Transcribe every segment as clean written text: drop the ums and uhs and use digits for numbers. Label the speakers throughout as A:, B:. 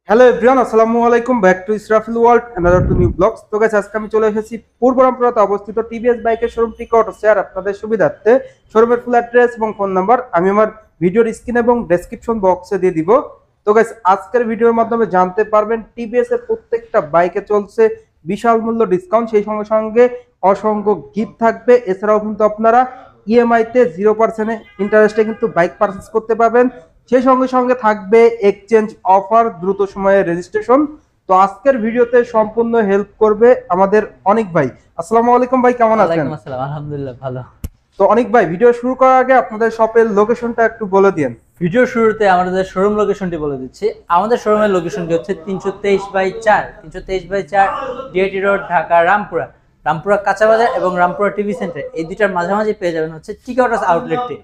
A: Hello everyone, আসসালামু আলাইকুম। Back to Israfil world, another to new blogs. তো গাইস, আজকে আমি চলে এসেছি পূর্ব রামপুরাতে অবস্থিত টিভিএস বাইকের শোরুম টিকট শেয়ার আপনাদের সুবিধার্থে শোরুমের ফুল অ্যাড্রেস এবং ফোন নাম্বার আমি আমার ভিডিওর স্ক্রিন এবং ডেসক্রিপশন বক্সে দিয়ে দিব। তো গাইস, আজকের ভিডিওর মাধ্যমে জানতে পারবেন টিভিএস এর প্রত্যেকটা বাইকে চলছে বিশাল মূল্য ডিসকাউন্ট, সেই সঙ্গে সঙ্গে অসংখ্য গিফট থাকবে। এছাড়াও কিন্তু আপনারা ইএমআই তে 0% ইন্টারেস্টে কিন্তু বাইক পারচেজ করতে পারবেন। সেই সঙ্গে সঙ্গে থাকবে এক্সচেঞ্জ অফার, দ্রুত সময়ে রেজিস্ট্রেশন। তো আজকের ভিডিওতে সম্পূর্ণ হেল্প করবে আমাদের অনিক ভাই। আসসালামু আলাইকুম ভাই, কেমন আছেন?
B: ওয়ালাইকুম আসসালাম, আলহামদুলিল্লাহ ভালো।
A: তো অনিক ভাই, ভিডিও শুরু করার আগে আপনাদের শপের লোকেশনটা একটু বলে দিন।
B: ভিডিও শুরুতে আমাদের শোরুম লোকেশনটি বলে দিচ্ছি। আমাদের শোরুমের লোকেশনটি হচ্ছে 323/4 ডিআইটি রোড, ঢাকা রামপুরা। রামপুরা কাঁচা বাজার এবং রামপুরা টিভি সেন্টার, এই দুইটার মাঝামাঝি পেয়ে যাবেন হচ্ছে টিকটস আউটলেটটি।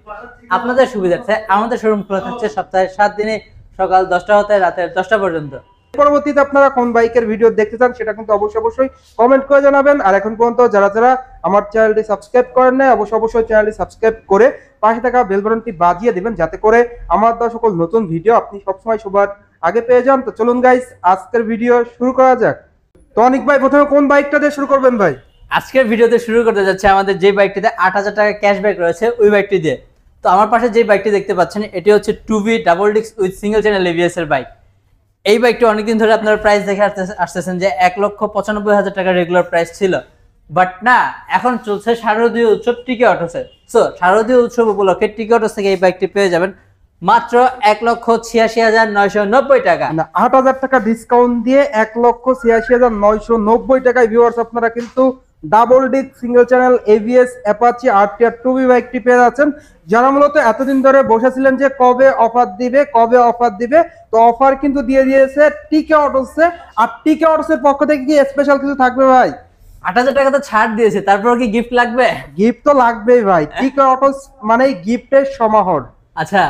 B: আপনাদের সুবিধার্থে আমাদের শোরুম খোলা থাকছে সপ্তাহে 7 দিনে, সকাল 10টা হতে রাতের 10টা পর্যন্ত।
A: পরবর্তীতে আপনারা কোন বাইকের ভিডিও দেখতে চান সেটা কিন্তু অবশ্যই কমেন্ট করে জানাবেন। আর এখন পর্যন্ত যারা যারা আমার চ্যানেলটি সাবস্ক্রাইব করেন না, অবশ্যই চ্যানেলটি সাবস্ক্রাইব করে পাশে থাকা বেল বাটনটি বাজিয়ে দিবেন, যাতে করে আমার দেওয়া সকল নতুন ভিডিও আপনি সবসময় সবার আগে পেয়ে যান। তো চলুন গাইস, আজকের ভিডিও শুরু করা যাক। তো অনিক ভাই, প্রথমে কোন বাইকটা দিয়ে শুরু করবেন ভাই?
B: আজকের ভিডিওতে শুরু করতে যাচ্ছে আমাদের যে বাইকটিতে 8,000 টাকা ক্যাশব্যাক রয়েছে, ওই বাইকটি দিয়ে। তো আমার পাশে যে বাইকটি দেখতে পাচ্ছেন, এটি হচ্ছে 2V double disc with single channel ABS এর বাইক। এই বাইকটি অনেকদিন ধরে আপনারা প্রাইস দেখে আসতেছেন যে 1,95,000 টাকা রেগুলার প্রাইস ছিল, বাট না, এখন চলছে শারদীয় উৎসব টিকে অটোসে। সো শারদীয় উৎসব উপলক্ষে টিকে অটোস থেকে এই বাইকটি পেয়ে যাবেন মাত্র 1,86,990 টাকা।
A: 8,000 টাকা ডিসকাউন্ট দিয়ে 1,86,990 টাকায় ভিউয়ার্স আপনারা কিন্তু double disc single channel ABS Apache RTR 2V বাইকটি পেয়ে যাচ্ছেন। যারা মূলত এতদিন ধরে বসেছিলেন যে কবে অফার দিবে, তো অফার কিন্তু দিয়ে দিয়েছে টিকে অটোসে। আর টিকে অটোসের পক্ষ থেকে কি স্পেশাল কিছু থাকবে ভাই?
B: 8,000 টাকা তো ছাড় দিয়েছে, তারপর কি গিফট লাগবে?
A: গিফট তো লাগবেই ভাই, টিকে অটোস মানে গিফটের সমাহার।
B: আচ্ছা,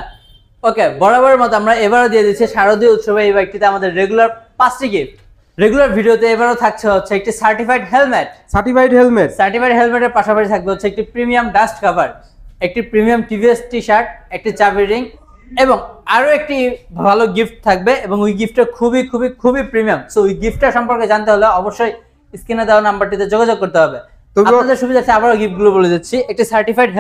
B: ওকে, বরাবরের মতো আমরা এবারও দিয়ে দিচ্ছি শারদীয় উৎসবে এই বাইকটিতে আমাদের রেগুলার 5টি গিফট। রেগুলার ভিডিওতে এবারও থাকছে হচ্ছে একটি সার্টিফাইড হেলমেটের পাশাপাশি থাকবে হচ্ছে একটি প্রিমিয়াম ডাস্ট কভার, একটি প্রিমিয়াম টিভিএস টি শার্ট, একটি চাবি রিং এবং আরো একটি ভালো গিফট থাকবে, এবং ওই গিফটটা খুবই খুবই খুবই প্রিমিয়াম। সো ওই গিফটটা সম্পর্কে জানতে হলে অবশ্যই স্ক্রিনে দেওয়া নাম্বারটিতে যোগাযোগ করতে হবে। আপনাদের সুবিধার্থে আবারও গিফটগুলো বলে দিচ্ছি। একটি সার্টিফাইড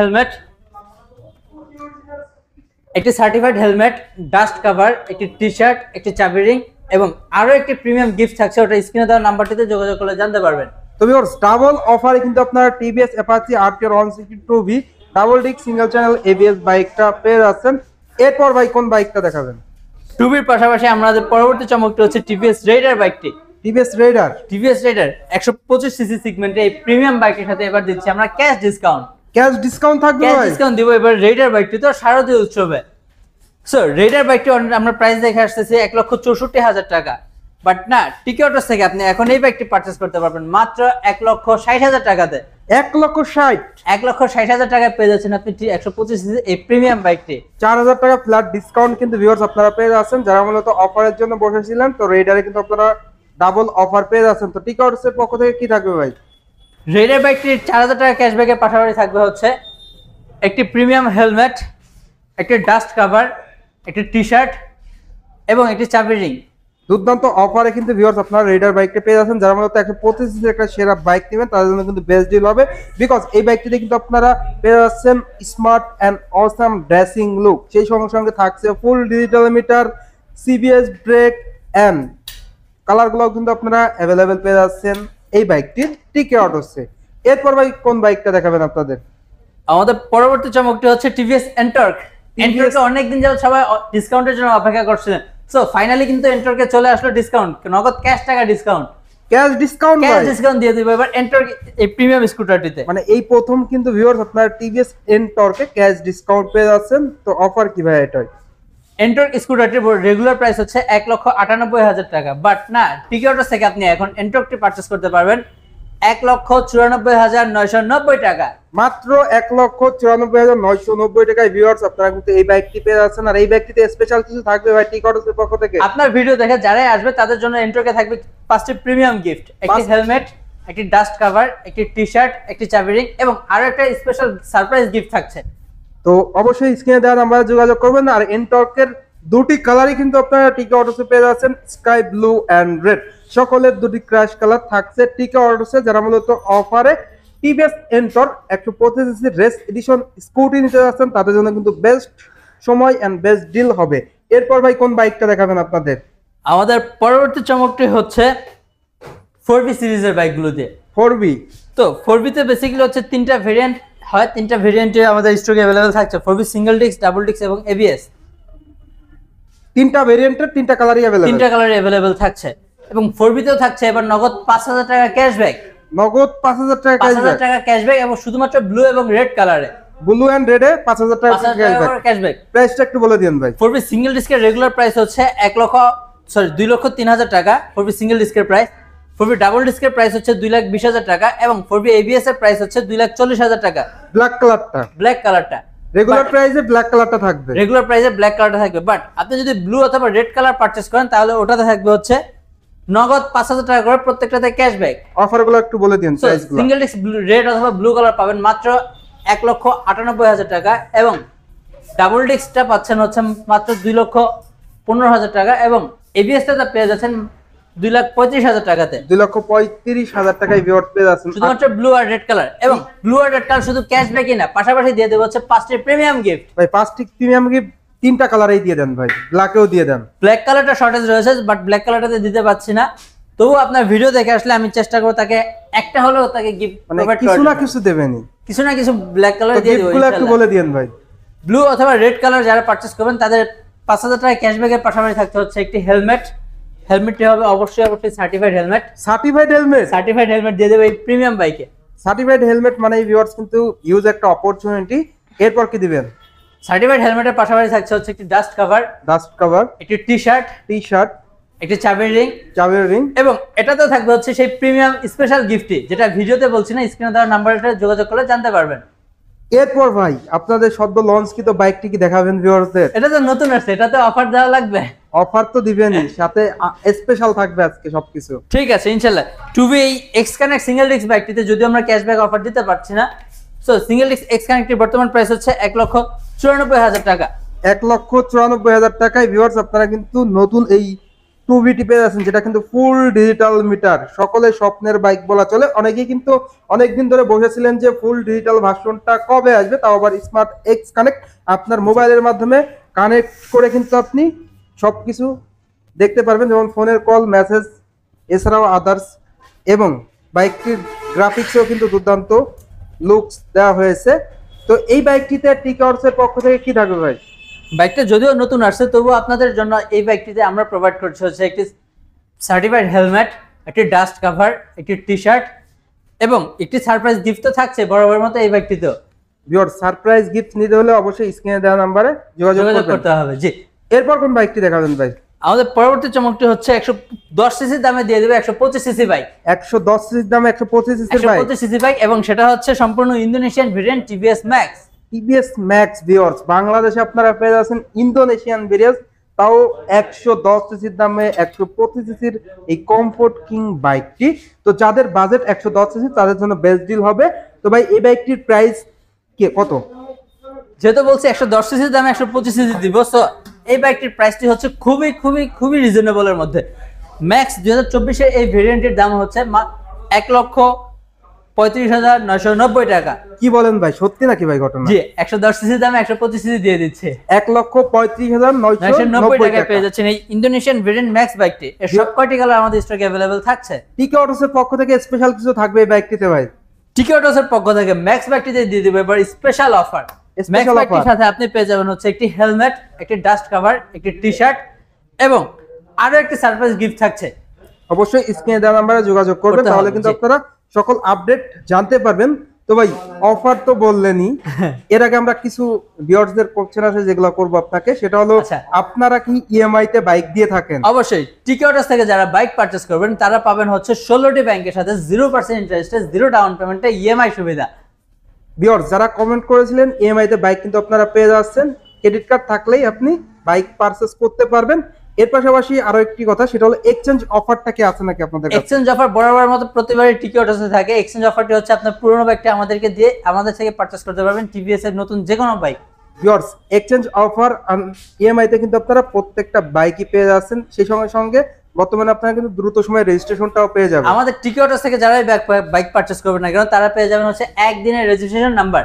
B: হেলমেট, ডাস্ট কভার, একটি টি শার্ট, একটি চাবি রিং এবং আরো একটি প্রিমিয়াম গিফট থাকছে, ওটা স্ক্রিনে দেওয়া নাম্বারটিতে যোগাযোগ করলে জানতে পারবেন।
A: তো ভিউয়ার্স, ডাবল অফারে কিন্তু আপনারা TVS Apache RTR 162V double disc single channel ABS বাইকটা পেয়ে যাচ্ছেন। এরপর ভাই কোন বাইকটা দেখাবেন?
B: 2B'র পাশাপাশি আমাদের পরবর্তী চমকটি হচ্ছে টিভিএস রেইডার বাইকটি।
A: টিভিএস রেইডার
B: 125 সিসি সেগমেন্টে এই প্রিমিয়াম বাইকের সাথে এবার দিচ্ছি আমরা ক্যাশ ডিসকাউন্ট
A: থাকবে ভাই।
B: দিব এবার রেইডার বাইকটি তো শারদীয় উৎসবে। সো রেইডার বাইকটি আমরা প্রাইস দেখে আসতেছি 1,64,000 টাকা, বাট না, টিকে অটোস থেকে আপনি এখন এই বাইকটি পারচেজ করতে পারবেন মাত্র 1,60,000 টাকাতে।
A: 1,60,000
B: টাকায় পেয়ে যাচ্ছেন আপনি 125 সিসি এই প্রিমিয়াম বাইকটি।
A: 4,000 টাকা ফ্ল্যাট ডিসকাউন্ট কিন্তু ভিউয়ার্স আপনারা পেয়ে যাচ্ছেন। যারা মূলত অফারের জন্য বসেছিলেন, তো রেইডারে কিন্তু আপনারা ডাবল অফার পেয়ে যাচ্ছেন। তো টিকে অটোসের পক্ষ থেকে কি থাকবে ভাই?
B: রেইডার বাইকটির 4,000 টাকা ক্যাশব্যাকের পাশাপাশি থাকবে হচ্ছে একটি প্রিমিয়াম হেলমেট, একটি ডাস্ট কভার, একটি টি শার্ট এবং একটি চাবি রিং।
A: দুর্দান্ত অফারে কিন্তু ভিউয়ার্স আপনারা রেইডার বাইকটা পেয়ে যাচ্ছেন। যারা মূলত 125 সিসি একটা সেরা বাইক নেবেন তাদের জন্য কিন্তু বেস্ট ডিল হবে, বিকজ এই বাইকটিতে কিন্তু আপনারা পেয়ে যাচ্ছেন smart and awesome dressing look. সেই সঙ্গে সঙ্গে থাকছে full digital meter, CBS brake and কালারগুলো কিন্তু আপনারা অ্যাভেলেবেল পেয়ে যাচ্ছেন এই বাইকটির টিকে অটোসে। এরপর ভাই কোন বাইকটা দেখাবেন আপনাদের?
B: আমাদের পরবর্তী চমকটি হচ্ছে টিভিএস এন্টর্কে অনেকদিন যাবত সবাই ডিসকাউন্টের জন্য অপেক্ষা করছিলেন। সো ফাইনালি কিন্তু এন্টর্কে চলে আসলো ডিসকাউন্ট, নগদ ক্যাশ ডিসকাউন্ট দিয়ে দিব এবার এন্টর্ক এই প্রিমিয়াম স্কুটারটিতে।
A: মানে এই প্রথম কিন্তু ভিউয়ার্স আপনারা টিভিএস এন্টর্কে ক্যাশ ডিসকাউন্ট পেয়ে যাচ্ছেন। তো অফার কি ভাই এটা?
B: এন্টর্ক স্কুটারটির রেগুলার প্রাইস হচ্ছে 1,98,000 টাকা, বাট না, টিকে অটোস থেকে আপনি এখন এন্টর্কটি পারচেজ করতে পারবেন 1,94,990 টাকা,
A: মাত্র 1,94,990 টাকায় ভিউয়ার্স আপনারা কিন্তু এই বাইকটি পেয়ে যাচ্ছেন। আর এই বাইকটিতে স্পেশাল কিছু থাকবে ভাই টিকে অটোসের পক্ষ থেকে?
B: আপনার ভিডিও দেখে যারাই আসবে তাদের জন্য এন্টর্কে থাকবে 5টি প্রিমিয়াম গিফট, একটি হেলমেট, একটি ডাস্ট কভার, একটি টি শার্ট, একটি চাবি রিং এবং আরো একটা স্পেশাল সারপ্রাইজ গিফট থাকছে।
A: তো অবশ্যই স্ক্রিনে দেওয়া নাম্বারে যোগাযোগ করবেন। আর এন্টর্কের দুটি কালারই কিন্তু আপনারা টিকা অটোসে পেয়ে যাচ্ছেন, স্কাই ব্লু এন্ড রেড। সকলের দুটি ক্র্যাশ কালার থাকছে টিকা অটোসে। যারা মূলত অফারে TVS এন্টর 125 CC race edition scooty নিতে যাচ্ছেন তাদের জন্য কিন্তু বেস্ট সময় এন্ড বেস্ট ডিল হবে। এরপর ভাই কোন বাইকটা দেখাবেন আপনাদের?
B: আমাদের পরবর্তী চমকটি হচ্ছে 4V সিরিজের বাইকগুলোতে।
A: 4V।
B: তো 4V তে বেসিক্যালি হচ্ছে তিনটা ভেরিয়েন্ট হয়, তিনটা ভেরিয়েন্টে আমাদের স্টকে अवेलेबल থাকছে। 4V single disc, double disc এবং ABS।
A: তিনটা ভেরিয়েন্টের তিনটা কালারই अवेलेबल।
B: তিনটা কালারই अवेलेबल থাকছে এবং 4V তেও থাকছে এবার নগদ 5000 টাকা ক্যাশব্যাক।
A: নগদ 5000 টাকা
B: 5000 টাকা ক্যাশব্যাক এবং শুধুমাত্র ব্লু এবং রেড কালারে।
A: ব্লু এন্ড রেডে 5000 টাকা
B: ক্যাশব্যাক।
A: প্রাইসটা একটু বলে দিন ভাই।
B: 4V সিঙ্গেল ডিস্কের রেগুলার প্রাইস হচ্ছে 2,03,000 টাকা 4V সিঙ্গেল ডিস্কের প্রাইস। 4V ডাবল ডিস্কের প্রাইস হচ্ছে 2,20,000 টাকা এবং 4V ABS এর প্রাইস হচ্ছে 2,40,000 টাকা।
A: ব্ল্যাক কালারটা,
B: ব্ল্যাক কালারটা
A: রেগুলার প্রাইসে ব্ল্যাক কালারটা থাকবে।
B: রেগুলার প্রাইসে ব্ল্যাক কালারটা থাকবে, বাট আপনি যদি ব্লু অথবা রেড কালার পারচেজ করেন তাহলে ওটাতে থাকবে হচ্ছে নগদ 5000 টাকা করে প্রত্যেকটাতে ক্যাশব্যাক।
A: অফারগুলো একটু বলে দিন প্রাইসগুলো।
B: সিঙ্গেল ডিস্ক রেড অথবা ব্লু কালার পাবেন মাত্র 1,98,000 টাকা এবং ডাবল ডিস্কটা পাচ্ছেন হচ্ছে মাত্র 2,15,000 টাকা এবং ABS টা পেয়ে যাচ্ছেন 2,35,000 টাকাতে।
A: 2,35,000 টাকায় ভিউয়ার পেয়ে যাচ্ছেন
B: শুধুমাত্র ব্লু আর রেড কালার এবং ব্লু আর রেড কালার শুধু ক্যাশব্যাকই না, পাশাপাশি দিয়ে দেবো হচ্ছে 5টি প্রিমিয়াম গিফট।
A: ভাই 5টি প্রিমিয়াম গিফট তিনটা কালারেই দিয়ে দেন ভাই, ব্ল্যাকেও দিয়ে দেন।
B: ব্ল্যাক কালারটা শর্টেজ রয়েছে বাট ব্ল্যাক কালারটাতে দিতে পাচ্ছি না, তবু আপনার ভিডিও দেখে আসলে আমি চেষ্টা করব তাকে একটা হলেও তাকে গিফট প্রোভাইড করার।
A: কিছু না কিছু দেবেনই,
B: কিছু না কিছু ব্ল্যাক কালার দিয়ে দেব
A: গিফটগুলো একটু বলে দিন ভাই।
B: ব্লু অথবা রেড কালার যারা পারচেজ করবেন তাদের 5000 টাকা ক্যাশব্যাকের পাশাপাশি থাকতে হচ্ছে একটি হেলমেট। হেলমেটটি হবে অবশ্যই certified helmet.
A: Certified helmet,
B: certified helmet দিয়ে দেবে এই প্রিমিয়াম বাইকে।
A: সার্টিফাইড হেলমেট মানে ভিউয়ার্স কিন্তু ইউজ একটা অপরচুনিটি। এরপর কি দিবেন?
B: সার্টিফাইড হেলমেটের পাশাপাশি থাকছে হচ্ছে একটি ডাস্ট কভার, একটি টি-শার্ট, একটি চাবির রিং এবং এটাতেও থাকবে হচ্ছে সেই প্রিমিয়াম স্পেশাল গিফটটি যেটা ভিডিওতে বলছি না, স্ক্রিনে দেওয়া নাম্বারটা যোগাযোগ করলে জানতে পারবেন।
A: এরপর ভাই আপনাদের সদ্য লঞ্চকৃত বাইকটি কি দেখাবেন ভিউয়ারদের?
B: এটা তো নতুন আসছে, এটাতে অফার দেওয়া লাগবে।
A: অফার তো দিবেনই, সাথে স্পেশাল থাকবে আজকে সবকিছু।
B: ঠিক আছে ইনশাআল্লাহ। 2V X connect single disc বাইকটিতে যদিও আমরা ক্যাশব্যাক অফার দিতে পারছি না, সো সিঙ্গেল ডিস্ক এক্স কানেক্টের বর্তমান প্রাইস হচ্ছে 1,94,000 টাকা।
A: 1,94,000 টাকায় ভিউয়ার্স আপনারা কিন্তু নতুন এই 2V পেয়ে যাচ্ছেন, যেটা কিন্তু ফুল ডিজিটাল মিটার। সকলের স্বপ্নের বাইক বলা চলে। অনেকেই কিন্তু অনেকদিন ধরে বসেছিলেন যে ফুল ডিজিটাল ভার্সনটা কবে আসবে, তাও আবার স্মার্ট এক্স কানেক্ট। আপনার মোবাইলের মাধ্যমে কানেক্ট করে কিন্তু আপনি সবকিছু দেখতে পারবেন, যেমন ফোনের কল, মেসেজ, এছাড়াও আদার্স। এবং বাইকটির গ্রাফিক্সও কিন্তু দুর্দান্ত লুকস দেওয়া হয়েছে। তো এই বাইকটিতে টিকার্সের পক্ষ থেকে কি থাকবে ভাই?
B: বাইকটা যদিও নতুন আসছে তবুও আপনাদের জন্য এই বাইকটিতে আমরা প্রোভাইড করছি হচ্ছে একটি সার্টিফাইড হেলমেট, একটি ডাস্ট কভার, একটি টি-শার্ট এবং একটি সারপ্রাইজ গিফট তো থাকছে বরাবরের মতো এই বাইকটিতেও।
A: ভিউয়ার সারপ্রাইজ গিফট নিতে হলে অবশ্যই স্ক্রিনে দেওয়া নাম্বারে যোগাযোগ
B: করতে হবে। জি,
A: এরপর কোন বাইকটি দেখাবেন ভাই?
B: আমাদের পরবর্তী চমকটি হচ্ছে 110 সিসি দামে দিয়ে দেবে 125 সিসি বাইক।
A: 110 সিসির দামে 125 সিসির বাইক,
B: 125 সিসি বাইক এবং সেটা হচ্ছে সম্পূর্ণ Indonesian variant TVS max.
A: TVS max viewers, বাংলাদেশে আপনারা পেয়ে যাচ্ছেন ইন্দোনেশিয়ান ভেরিয়েন্ট, তাও 110 সিসির দামে 125 সিসির এই কমফোর্ট কিং বাইকটি। তো যাদের বাজেট 110 সিসি তাদের জন্য বেস্ট ডিল হবে। তো ভাই এই বাইকটির প্রাইস কত?
B: যেহেতু বলছি 110 সিসির দামে 125 সিসি দিব, সো এই বাইকটির প্রাইসটি হচ্ছে খুবই খুবই খুবই রিজনেবলের মধ্যে। ম্যাক্স 2024 এই ভেরিয়েন্টের দাম হচ্ছে 1,35,990 টাকা।
A: কি বলেন ভাই, সত্যি নাকি ভাই ঘটনা?
B: জি, 110 সিসির দামে 125 সিসি দিয়ে দিচ্ছে।
A: 1,35,990
B: টাকায় পেয়ে যাচ্ছেন এই ইন্দোনেশিয়ান ভেরিয়েন্ট ম্যাক্স বাইকটি। এর সব কয়টি কালার আমাদের স্টকে अवेलेबल থাকছে।
A: টিকে অটোসের পক্ষ থেকে স্পেশাল কিছু থাকবে এই বাইকটিতে ভাই?
B: টিকে অটোসের পক্ষ থেকে ম্যাক্স বাইকটিতে দিয়ে দিবে এবার স্পেশাল অফার। ম্যাক্স বাইকটির সাথে আপনি পেয়ে যাবেন হচ্ছে একটি হেলমেট, একটি ডাস্ট কভার, একটি টি-শার্ট এবং আরো একটি সারপ্রাইজ গিফট থাকছে।
A: অবশ্যই স্ক্রিনে দেওয়া নাম্বারে যোগাযোগ করবেন, তাহলে কিন্তু আপনারা সকল আপডেট জানতে পারবেন। তো ভাই অফার তো বললেনই, এর আগে আমরা কিছু ভিউয়ার্সদের কোশ্চেন আছে যেগুলো করব আপনাকে, সেটা হলো আপনারা কি ইএমআই তে বাইক দিয়ে থাকেন?
B: অবশ্যই টিকে অটোস থেকে যারা বাইক পারচেজ করবেন তারা পাবেন হচ্ছে 16টি ব্যাংকের সাথে 0% ইন্টারেস্টে 0 ডাউন পেমেন্টে ইএমআই সুবিধা।
A: ভিউয়ার্স যারা কমেন্ট করেছিলেন ইএমআই তে বাইক কিন্তু আপনারা পেয়ে যাচ্ছেন, ক্রেডিট কার্ড থাকলেই আপনি বাইক পারচেজ করতে পারবেন। এর পাশাপাশি আরো একটি কথা, সেটা হলো এক্সচেঞ্জ অফারটা কি আছে নাকি আপনাদের কাছে?
B: এক্সচেঞ্জ অফার বরাবর মতো প্রতিবারই টিকে অটোসে থাকে। এক্সচেঞ্জ অফারটি হচ্ছে আপনার পুরনো বাইকটা আমাদেরকে দিয়ে আমাদের থেকে পারচেজ করতে পারবেন টিভিএস এর নতুন যে কোনো bike.
A: Viewers exchange offer EMI তে কিন্তু আপনারা প্রত্যেকটা বাইকই পেয়ে যাচ্ছেন, সেই সঙ্গে সঙ্গে বর্তমানে আপনারা কিন্তু দ্রুত সময়ে রেজিস্ট্রেশনটাও পেয়ে যাবেন।
B: আমাদের টিকিটস থেকে যারাই বাইক পারচেজ করবেন না কেন তারা পেয়ে যাবেন হচ্ছে একদিনের রেজিস্ট্রেশন নাম্বার,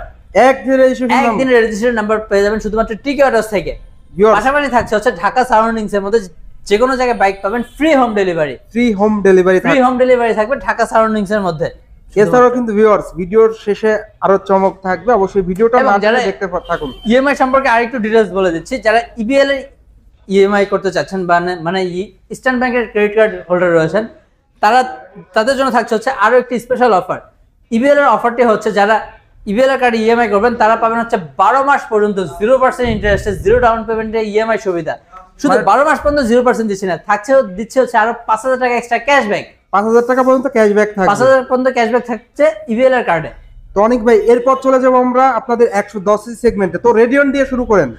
B: একদিনের রেজিস্ট্রেশন নাম্বার পেয়ে যাবেন শুধুমাত্র টিকিটস থেকে। পাশাপাশি থাকছে হচ্ছে ঢাকা সারাউন্ডিংস এর মধ্যে যে কোনো জায়গায় বাইক পাবেন ফ্রি হোম ডেলিভারি, থাকবে ঢাকা সারাউন্ডিংস এর মধ্যে।
A: এছাড়াও কিন্তু ভিউয়ার্স ভিডিওর শেষে আরো চমক থাকবে, অবশ্যই ভিডিওটা না দেখতে থাকুন।
B: ইএমআই সম্পর্কে আরেকটু ডিটেইলস বলে দিচ্ছি। যারা ইবিএল এর ইএমআই করতে চাচ্ছেন মানে ইস্টার্ন ব্যাংকের ক্রেডিট কার্ড হোল্ডার রয়েছেন তাদের জন্য থাকছে হচ্ছে আরো একটি স্পেশাল অফার। ইবিএল এর অফারটি হচ্ছে যারা ইবিএল এর কার্ডে ইএমআই করবেন তারা পাবেন হচ্ছে 12 মাস পর্যন্ত 0% ইন্টারেস্টে 0 ডাউন পেমেন্টে ইএমআই সুবিধা। শুধু 12 মাস পর্যন্ত 0% দিচ্ছে না, দিচ্ছে হচ্ছে আরো 5000 টাকা এক্সট্রা ক্যাশব্যাক,
A: 5000 টাকা পর্যন্ত ক্যাশব্যাক থাকবে,
B: 5000 পর্যন্ত ক্যাশব্যাক থাকছে ইবিএল এর কার্ডে।
A: তো অনেক ভাই এরপর চলে যাবো আমরা আপনাদের 110 সেগমেন্টে। তো রেডিয়ন দিয়ে শুরু করেন।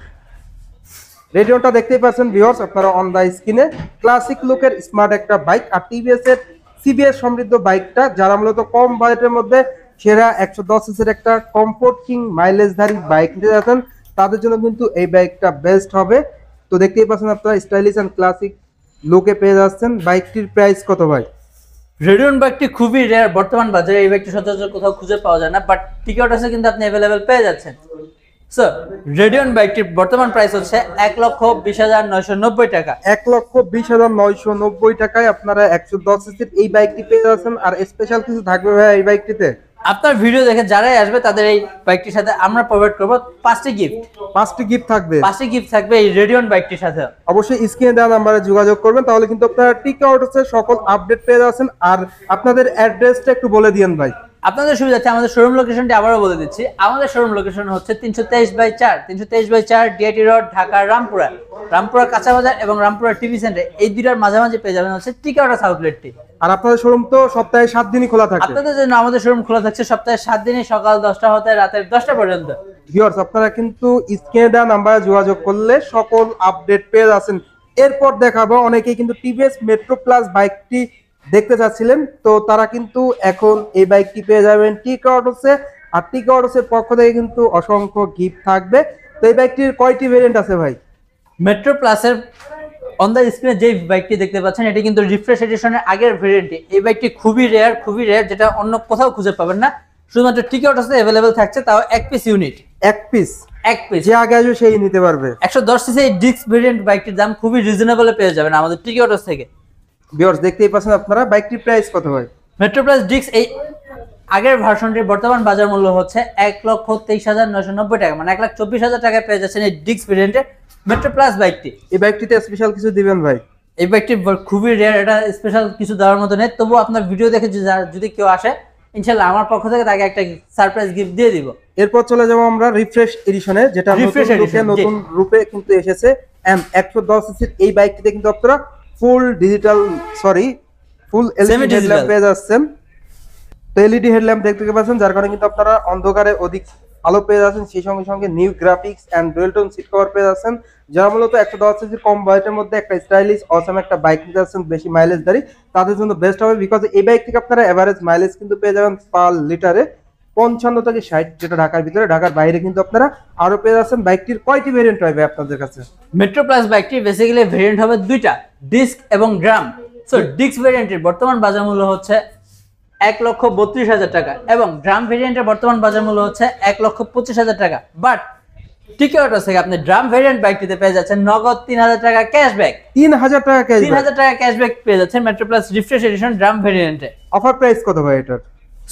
A: রেডিয়নটা দেখতেই পাচ্ছেন ভিউয়ার্স আপনারা অন দা স্ক্রিনে, ক্লাসিক লুকের স্মার্ট একটা বাইক, আর টিভিএস এর সিবিএস সমৃদ্ধ বাইকটা যারা মূলত কম বাজেটের মধ্যে সেরা 110 সিসির একটা কমফোর্ট কিং মাইলেজধারী বাইক নিতে যাচ্ছেন তাদের জন্য কিন্তু এই বাইকটা বেস্ট হবে। তো দেখতেই পাচ্ছেন আপনারা স্টাইলিশ এন্ড ক্লাসিক লুকে পেয়ে যাচ্ছেন। বাইকটির প্রাইস কত ভাই?
B: রেডিয়ন বাইকটি খুবই রেয়ার, বর্তমান বাজারে এই বাইকটি সচরাচর কোথাও খুঁজে পাওয়া যায় না, বাট টিকিট আছে কিন্তু আপনি অ্যাভেলেবেল পেয়ে যাচ্ছেন। স্যার রেডিয়ন বাইকটির বর্তমান প্রাইস হচ্ছে 1,20,990 টাকা।
A: 1,20,990 টাকায় আপনারা 110 সিসির এই বাইকটি পেয়ে যাচ্ছেন। আর স্পেশাল কিছু থাকবে ভাই এই বাইকটিতে?
B: আপনার ভিডিও দেখে যারাই আসবে তাদের এই বাইকটির সাথে আমরা প্রোভাইড করব 5টি গিফট।
A: 5টি গিফট থাকবে,
B: 5টি গিফট থাকবে এই রেডিয়ন বাইকটির সাথে।
A: অবশ্যই স্ক্রিনে দেওয়া নাম্বারে যোগাযোগ করবেন, তাহলে কিন্তু আপনারা টিকিটসের সকল আপডেট পেয়ে যাচ্ছেন। আর আপনাদের অ্যাড্রেসটা একটু বলে দিয়েন ভাই।
B: আপনাদের সুবিধার্থে আমাদের শোরুম লোকেশনটি আবারও বলে দিচ্ছি। আমাদের শোরুম লোকেশন হচ্ছে 323/4 ডিআইটি রোড, ঢাকা রামপুরা কাঁচা বাজার এবং রামপুরা টিভি সেন্টার, এই দুইটার মাঝামাঝি পেয়ে যাবেন হচ্ছে টিকিটস আউটলেটটি।
A: আর আপনাদের শোরুম তো সপ্তাহে 7 দিনই খোলা থাকে।
B: আপনাদের জন্য আমাদের শোরুম খোলা থাকছে সপ্তাহে 7 দিনই, সকাল 10টা হতে রাতের 10টা পর্যন্ত।
A: ভিউয়ার্স আপনারা কিন্তু স্ক্রিনে দেওয়া নাম্বারে যোগাযোগ করলে সকল আপডেট পেয়ে যাচ্ছেন। এরপর দেখাবো অনেকেই কিন্তু টিভিএস মেট্রো প্লাস বাইকটি দেখতে চাচ্ছিলেন, তো তারা কিন্তু এখন এই বাইকটি পেয়ে যাবেন টিকিটসে। আর টিকিটসের পক্ষ থেকে কিন্তু অসংখ্য গিফট থাকবে। তো এই বাইকটির কয়টি ভেরিয়েন্ট আছে ভাই?
B: মেট্রো প্লাসের অন দ্য স্ক্রিনে যে বাইকটি দেখতে পাচ্ছেন এটি কিন্তু রিফ্রেশ এডিশনের আগের ভেরিয়েন্টটি। এই বাইকটি খুবই রেয়ার, যেটা অন্য কোথাও খুঁজে পাবেন না, শুধুমাত্র টিকিটসে अवेलेबल থাকছে, তাও এক পিস ইউনিট।
A: এক পিস যে আগে আসবে সেই নিতে পারবে।
B: 110 সিসি এই ডিস্ক ভেরিয়েন্ট বাইকটির দাম খুবই রিজনেবলে পেয়ে যাবেন আমাদের টিকিটস থেকে।
A: ভিউয়ার্স দেখতেই পাচ্ছেন আপনারা, বাইকটির প্রাইস কত ভাই?
B: মেট্রো প্লাস ডিস্ক এই আগের ভার্সনটির বর্তমান বাজার মূল্য হচ্ছে 1,23,990 টাকা, মানে 1,24,000 টাকায় পেয়ে যাচ্ছেন এই ডিস্ক ভেরিয়েন্টের মেট্রো প্লাস বাইকটি।
A: এই বাইকটিতে স্পেশাল কিছু দিবেন ভাই?
B: এই বাইকটি খুবই রেয়ার, এটা স্পেশাল কিছু দেওয়ার মতো নেই, তবু আপনার ভিডিও দেখে যদি কেউ আসে ইনশাআল্লাহ আমার পক্ষ থেকে তাকে একটা সারপ্রাইজ গিফট দিয়ে দিব।
A: এরপর চলে যাব আমরা রিফ্রেশ এডিশনে, যেটা নতুন রূপে কিন্তু এসেছে। M110 সিসির এই বাইকটিতে কিন্তু আপনারা ফুল এলইডি হেডল্যাম্প পেয়ে যাচ্ছেন। তো এলইডি হেডল্যাম্প দেখতে পাচ্ছেন, যার কারণে কিন্তু আপনারা অন্ধকারে অধিক আলো পেয়ে যাচ্ছেন। সেই সঙ্গে সঙ্গে new graphics and dual tone seat cover পেয়ে যাচ্ছেন। যারা মূলত 110 সিসির কম বাজেটের মধ্যে একটা স্টাইলিশ অসাম একটা বাইক নিতে যাচ্ছেন বেশি মাইলেজধারী, তাদের জন্য বেস্ট হবে। বিকজ এই বাইক থেকে আপনারা এভারেজ মাইলেজ কিন্তু পেয়ে যাবেন পার লিটারে 55 থেকে 60, যেটা ঢাকার ভিতরে। ঢাকার বাইরে কিন্তু আপনারা আরো পেয়ে যাচ্ছেন। বাইকটির কয়টি ভেরিয়েন্ট হবে আপনাদের কাছে?
B: মেট্রো প্লাস বাইকটি বেসিক্যালি ভেরিয়েন্ট হবে দুইটা, ডিস্ক এবং ড্রাম। সো ডিস্ক ভেরিয়েন্টের বর্তমান বাজার মূল্য হচ্ছে 1,32,000 টাকা এবং ড্রাম ভেরিয়েন্টের বর্তমান বাজার মূল্য হচ্ছে 1,25,000 টাকা। বাট টিকিটস থেকে আপনি ড্রাম ভেরিয়েন্ট বাইকটিতে পেয়ে যাচ্ছেন নগদ 3,000 টাকা ক্যাশব্যাক।
A: 3,000 টাকা ক্যাশব্যাক,
B: 3,000 টাকা ক্যাশব্যাক পেয়ে যাচ্ছেন Metro Plus refresh edition drum ভেরিয়েন্টে।
A: অফার প্রাইস কত ভাই এটার?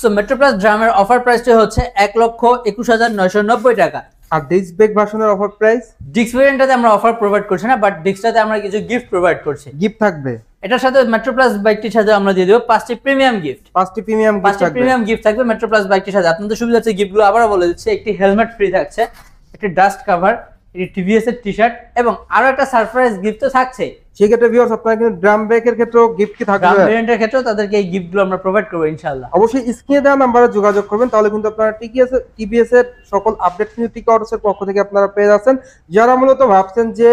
B: সো মেট্রো প্লাস ড্রামের অফার প্রাইসটি হচ্ছে 1,21,990 টাকা।
A: আর ডিস্ক ব্রেক ভার্সনের অফার প্রাইস?
B: ডিস্ক ভেরিয়েন্টটাতে আমরা অফার প্রোভাইড করছি না, বাট ডিস্কটাতে আমরা কিছু গিফট প্রোভাইড করছি।
A: গিফট থাকবে
B: এটার সাথে মেট্রো প্লাস বাইকটির সাথে আমরা দিয়ে দেব 5টি প্রিমিয়াম গিফট।
A: 5টি প্রিমিয়াম গিফট
B: থাকবে মেট্রো প্লাস বাইকটির সাথে। আপনাদের সুবিধা হচ্ছে গিফটগুলো আবারও বলে দিচ্ছি, একটি হেলমেট ফ্রি থাকছে, একটি ডাস্ট কভার, একটি টিভিএস এর টি-শার্ট এবং আরো একটা সারপ্রাইজ গিফট তো থাকছে।
A: সেই ক্ষেত্রে ভিউয়ার্স আপনারা কিন্তু ড্রাম ব্রেকের ক্ষেত্রেও গিফট কি থাকবে?
B: ড্রাম ভেরিয়েন্টের ক্ষেত্রেও তাদেরকে এই গিফটগুলো আমরা প্রোভাইড করব ইনশাআল্লাহ।
A: অবশ্যই স্ক্রিনে দেওয়া নাম্বারে যোগাযোগ করবেন, তাহলে কিন্তু আপনারা টিভিএস এর সকল আপডেট কিন্তু টিকিটসের পক্ষ থেকে আপনারা পেয়ে যাচ্ছেন। যারা মূলত ভাবছেন যে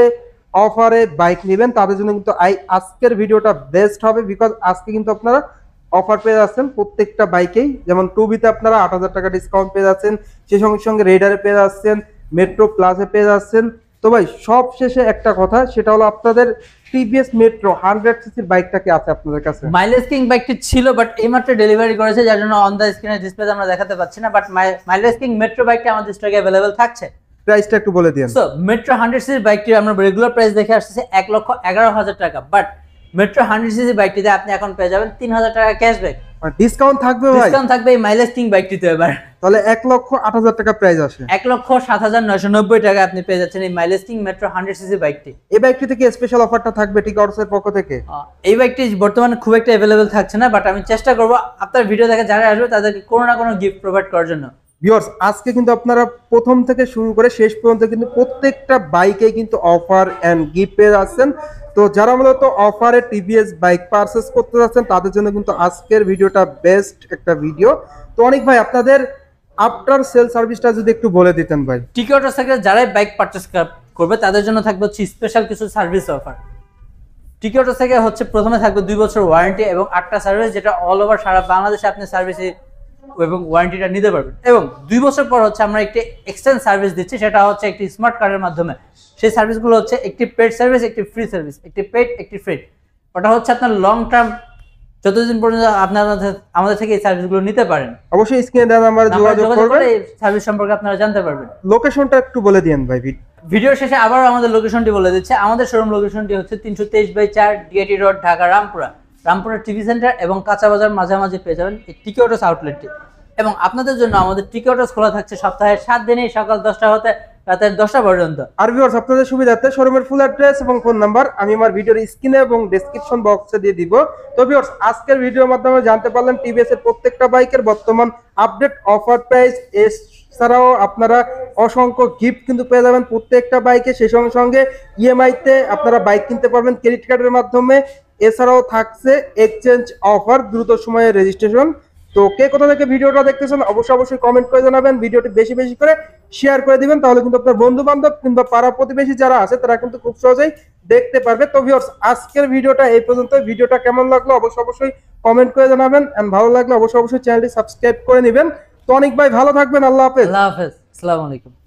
A: অফারে বাইক নেবেন তাদের জন্য কিন্তু আজকের ভিডিওটা বেস্ট হবে। বিকজ আজকে কিন্তু আপনারা অফার পেয়ে যাচ্ছেন প্রত্যেকটা বাইকেই। যেমন 2B তে আপনারা 8,000 টাকা ডিসকাউন্ট পেয়ে যাচ্ছেন, সেই সঙ্গে সঙ্গে রেডারে পেয়ে যাচ্ছেন মেট্রো প্লাসে পেয়ে যাচ্ছেন। তো ভাই সব শেষে একটা কথা, সেটা হলো আপনাদের টিভিএস মেট্রো 100 সিসির বাইকটা কি আছে আপনাদের কাছে?
B: মাইলেজ কিং বাইকটি ছিল বাট এইমাত্র ডেলিভারি করেছে, যার জন্য অন দ্য স্ক্রিনে ডিসপ্লে আমরা দেখাতে পাচ্ছি না, বাট মাইলেজ কিং মেট্রো বাইকটি আমাদের স্টকে अवेलेबल থাকছে।
A: প্রাইসটা একটু বলে দিন।
B: সো মেট্রো 100 সিসি বাইকটি আমরা রেগুলার প্রাইস দেখে আসছে 1,11,000 টাকা, বাট মেট্রো 100 সিসি বাইকটিতে আপনি এখন পেয়ে যাবেন 3,000 টাকা ক্যাশব্যাক।
A: ডিসকাউন্ট থাকবে ভাই?
B: ডিসকাউন্ট থাকবে এই মাইলেজ কিং বাইকটিতে। এবার
A: তাহলে 1,08,000 টাকা প্রাইস আসে।
B: 1,07,990 টাকা আপনি পেয়ে যাচ্ছেন এই মাইলেজ কিং মেট্রো 100 সিসি বাইকটি।
A: এই বাইকটি থেকে স্পেশাল অফারটা থাকবে টিকটসের পক্ষ থেকে?
B: এই বাইকটি বর্তমানে খুব একটা अवेलेबल থাকছে না, বাট আমি চেষ্টা করব আপনার ভিডিও দেখে যারা আসবে তাদেরকে কোনো না কোনো গিফট প্রোভাইড করার জন্য।
A: ভিউয়ার্স, আজকে কিন্তু আপনারা প্রথম থেকে শুরু করে শেষ পর্যন্ত কিন্তু প্রত্যেকটা বাইকে কিন্তু অফার এন্ড গিফট পেয়ে যাচ্ছেন। তো যারা মূলত অফারে টিভিএস বাইক পারচেজ করতে যাচ্ছেন তাদের জন্য কিন্তু আজকের ভিডিওটা বেস্ট একটা ভিডিও। তো অনেক ভাই, আপনাদের আফটার সেল সার্ভিসটা যদি একটু বলে দিতেন ভাই।
B: টিকটস থেকে যারাই বাইক পারচেজ করবে তাদের জন্য থাকবে হচ্ছে স্পেশাল কিছু সার্ভিস অফার। টিকটস থেকে হচ্ছে প্রথমে থাকবে 2 বছর ওয়ারেন্টি এবং 8টা সার্ভিস, যেটা অল ওভার সারা বাংলাদেশে আপনি সার্ভিস এবং ওয়ারেন্টিটা নিতে পারবেন। এবং 2 বছর পর হচ্ছে আমরা একটি এক্সটেন্ড সার্ভিস দিচ্ছি, সেটা হচ্ছে একটি স্মার্ট কার্ডের মাধ্যমে। সেই সার্ভিসগুলো হচ্ছে একটি পেড সার্ভিস, একটি ফ্রি সার্ভিস, একটি পেড একটি ফ্রি। ওটা হচ্ছে আপনার লং টার্ম, যতদিন পর্যন্ত আপনারা আমাদের থেকে এই সার্ভিসগুলো নিতে পারেন।
A: অবশ্যই স্ক্রিনে দেওয়া নাম্বারে যোগাযোগ করবেন,
B: এই সার্ভিস সম্পর্কে আপনারা জানতে পারবেন।
A: লোকেশনটা একটু বলে দিন ভাই।
B: ভিডিওর শেষে আবার আমাদের লোকেশনটি বলে দিচ্ছে। আমাদের শোরুম লোকেশনটি হচ্ছে 323/4 DIT road, Dhaka Rampura TV centre এবং কাঁচা বাজার মাঝামাঝি পেয়ে যাবেন এই টিকটস আউটলেটটি। এবং আপনাদের জন্য আমাদের টিকটস খোলা থাকছে সপ্তাহে 7 দিনই, সকাল 10টা হতে রাতের 10টা পর্যন্ত।
A: আর ভিউয়ার্স, আপনাদের সুবিধার্থে শোরুমের ফুল অ্যাড্রেস এবং ফোন নাম্বার আমি আমার ভিডিওর স্ক্রিনে এবং ডেসক্রিপশন বক্সে দিয়ে দিব। তো ভিউয়ার্স, আজকের ভিডিওর মাধ্যমে জানতে পারলেন টিভিএস এর প্রত্যেকটা বাইকের বর্তমান আপডেট অফার প্রাইস, এছাড়াও আপনারা অসংখ্য গিফট কিন্তু পেয়ে যাবেন প্রত্যেকটা বাইকে। সেই সঙ্গে সঙ্গে ইএমআই তে আপনারা বাইক কিনতে পারবেন ক্রেডিট কার্ডের মাধ্যমে। এছাড়াও থাকছে এক্সচেঞ্জ অফার, দ্রুত সময়ে রেজিস্ট্রেশন। তো কে কোথা থেকে ভিডিওটা দেখতেছেন অবশ্যই কমেন্ট করে জানাবেন, ভিডিওটি বেশি বেশি করে শেয়ার করে দিবেন, তাহলে কিন্তু আপনার বন্ধু বান্ধব কিংবা পাড়া প্রতিবেশী যারা আছে তারা কিন্তু খুব সহজেই দেখতে পারবে। তো ভিউয়ার্স, আজকের ভিডিওটা এই পর্যন্ত। ভিডিওটা কেমন লাগলো অবশ্যই কমেন্ট করে জানাবেন, এন্ড ভালো লাগলে অবশ্যই চ্যানেলটি সাবস্ক্রাইব করে নেবেন। তো অনেক ভাই ভালো থাকবেন, আল্লাহ হাফেজ।
B: আল্লাহ হাফেজ, আসসালামু আলাইকুম।